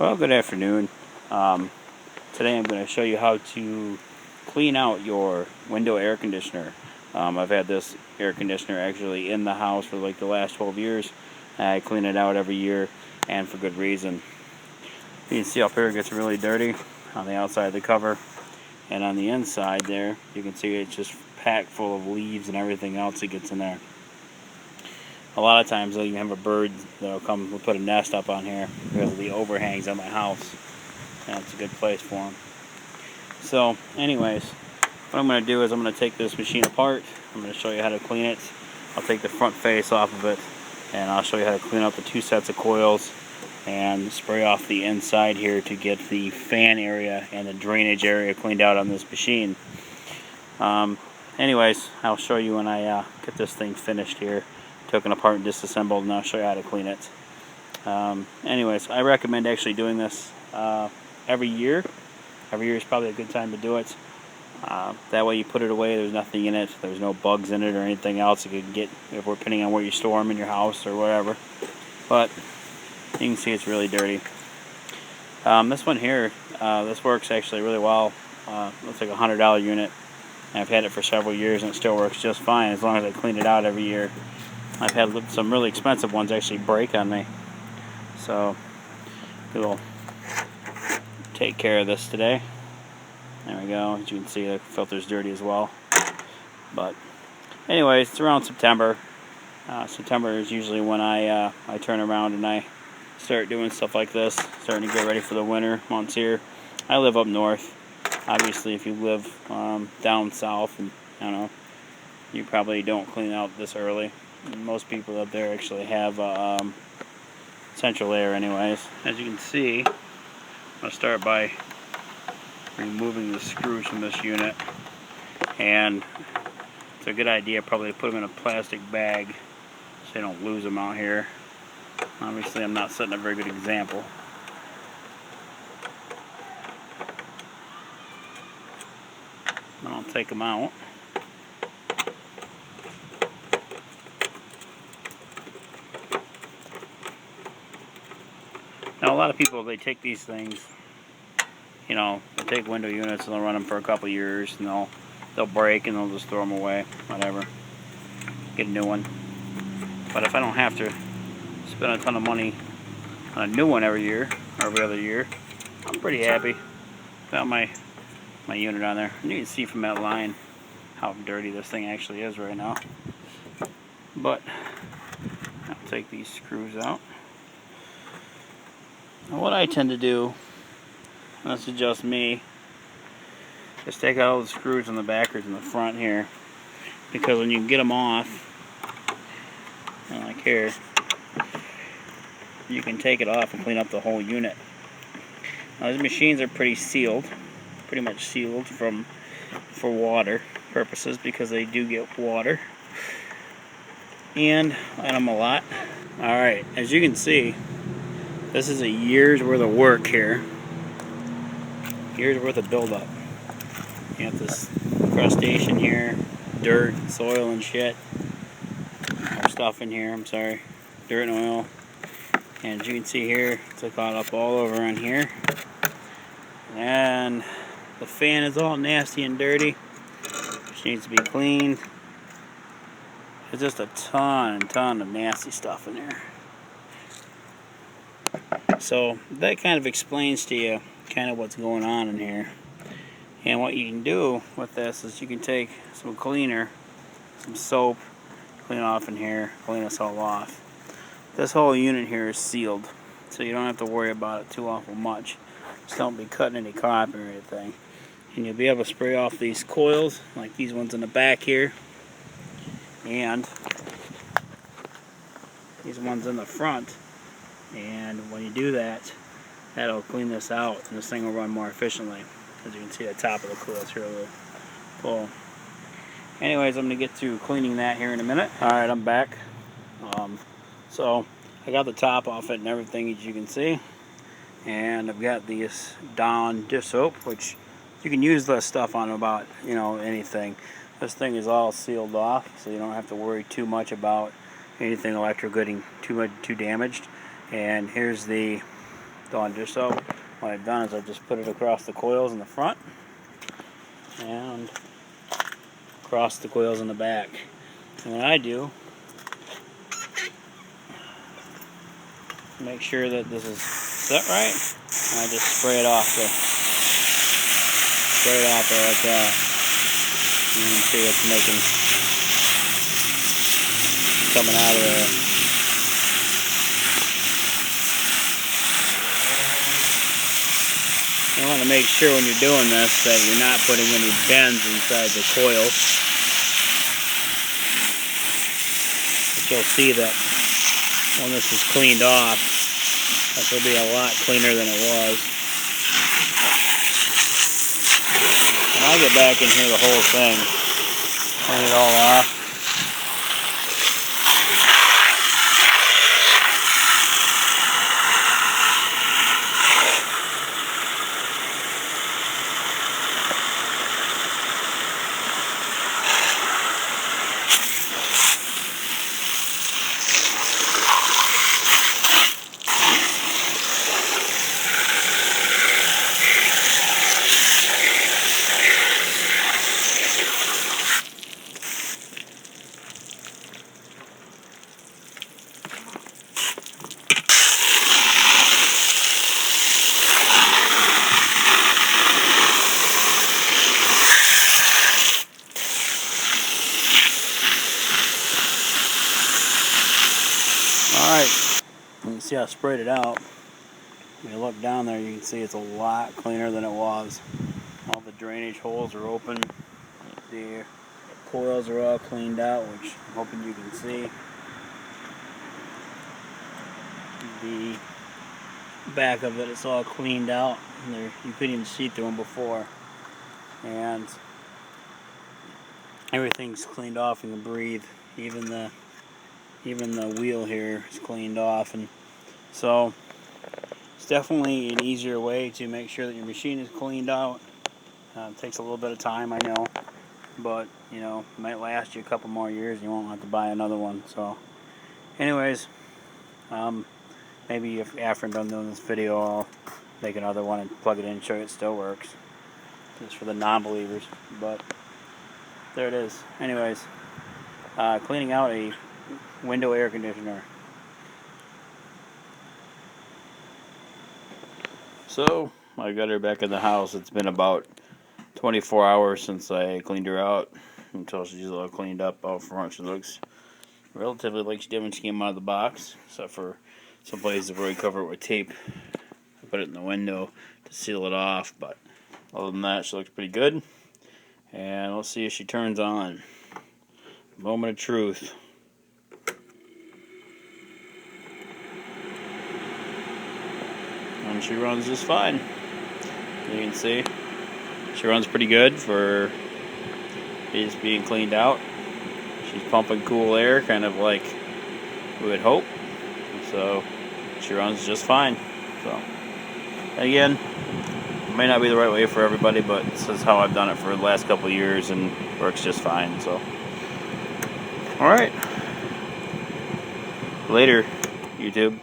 Well, good afternoon. Today I'm going to show you how to clean out your window air conditioner. I've had this air conditioner actually in the house for like the last 12 years. I clean it out every year, and for good reason. You can see up here it gets really dirty on the outside of the cover, and on the inside there you can see it's just packed full of leaves and everything else that gets in there. A lot of times though, you have a bird that'll come and put a nest up on here because of the overhangs on my house, and it's a good place for them. So anyways, what I'm going to do is I'm going to take this machine apart. I'm going to show you how to clean it. I'll take the front face off of it, and I'll show you how to clean out the two sets of coils and spray off the inside here to get the fan area and the drainage area cleaned out on this machine. Anyways, I'll show you when I get this thing finished here, taken apart and disassembled, and I'll show you how to clean it. Anyways, I recommend actually doing this every year. Every year is probably a good time to do it. That way you put it away, there's nothing in it, there's no bugs in it or anything else you could get, if we're depending on where you store them in your house or whatever. But you can see it's really dirty. This one here, this works actually really well. Looks like a $100 unit. I've had it for several years and it still works just fine as long as I clean it out every year. I've had some really expensive ones actually break on me. So we'll take care of this today. There we go. As you can see, the filter's dirty as well. But anyways, it's around September. September is usually when I turn around and I start doing stuff like this, starting to get ready for the winter months here. I live up north. Obviously, if you live down south, and I don't know, you probably don't clean out this early. Most people up there actually have central air anyways. As you can see, I'm going to start by removing the screws from this unit, and it's a good idea probably to put them in a plastic bag so you don't lose them out here. Obviously I'm not setting a very good example. Then I'll take them out. Now a lot of people, they take these things, you know, they'll take window units and they'll run them for a couple years and they'll break and they'll just throw them away, whatever, get a new one. But if I don't have to spend a ton of money on a new one every year or every other year, I'm pretty happy. Got my unit on there, and you can see from that line how dirty this thing actually is right now. But I'll take these screws out. Now what I tend to do, and this is just me, is take out all the screws on the backers in the front here, because when you get them off, like here, you can take it off and clean up the whole unit. Now these machines are pretty much sealed for water purposes, because they do get water, and I like them a lot. Alright, as you can see, this is a year's worth of work here. Year's worth of buildup. You have this crustacean here, dirt, soil and shit. More stuff in here, I'm sorry. Dirt and oil. And as you can see here, it's caught up all over on here. And the fan is all nasty and dirty, which needs to be cleaned. There's just a ton of nasty stuff in there. So that kind of explains to you kind of what's going on in here. And what you can do with this is you can take some cleaner, some soap, clean off in here, clean this all off. This whole unit here is sealed, so you don't have to worry about it too awful much. Just don't be cutting any copper or anything. And you'll be able to spray off these coils, like these ones in the back here, and these ones in the front. And when you do that, that'll clean this out, and this thing will run more efficiently. As you can see, the top of the coils here will pull. Anyways, I'm going to get to cleaning that here in a minute. Alright, I'm back. So I got the top off it and everything, as you can see. And I've got this Dawn dish soap, which you can use this stuff on about, you know, anything. This thing is all sealed off, so you don't have to worry too much about anything electrical getting too damaged. And here's the done. Just so what I've done is I've just put it across the coils in the front and across the coils in the back. And what I do, make sure that this is set right, and I just spray it off there like that. You can see it's coming out of there. You want to make sure when you're doing this that you're not putting any bends inside the coils. But you'll see that when this is cleaned off, this will be a lot cleaner than it was. And I'll get back in here the whole thing, clean it all off. Alright, you can see I sprayed it out. When you look down there, you can see it's a lot cleaner than it was. All the drainage holes are open. The coils are all cleaned out, which I'm hoping you can see. The back of it's all cleaned out. You couldn't even see through them before. And everything's cleaned off and can breathe. Even the wheel here is cleaned off, and so it's definitely an easier way to make sure that your machine is cleaned out. It takes a little bit of time, I know, but you know, it might last you a couple more years and you won't have to buy another one. So anyways, maybe if after I'm done doing this video, I'll make another one and plug it in and show you it still works. Just for the non-believers, but there it is. Anyways, cleaning out a window air conditioner. So I got her back in the house. It's been about 24 hours since I cleaned her out, until she's all cleaned up out front. She looks relatively like she did when she came out of the box, except for some places where we cover it with tape. I put it in the window to seal it off, but other than that, she looks pretty good. And let's see if she turns on. Moment of truth. And she runs just fine. You can see she runs pretty good for just being cleaned out. She's pumping cool air, kind of like we would hope. So she runs just fine. So again, it may not be the right way for everybody, but this is how I've done it for the last couple of years and works just fine. So alright. Later, YouTube.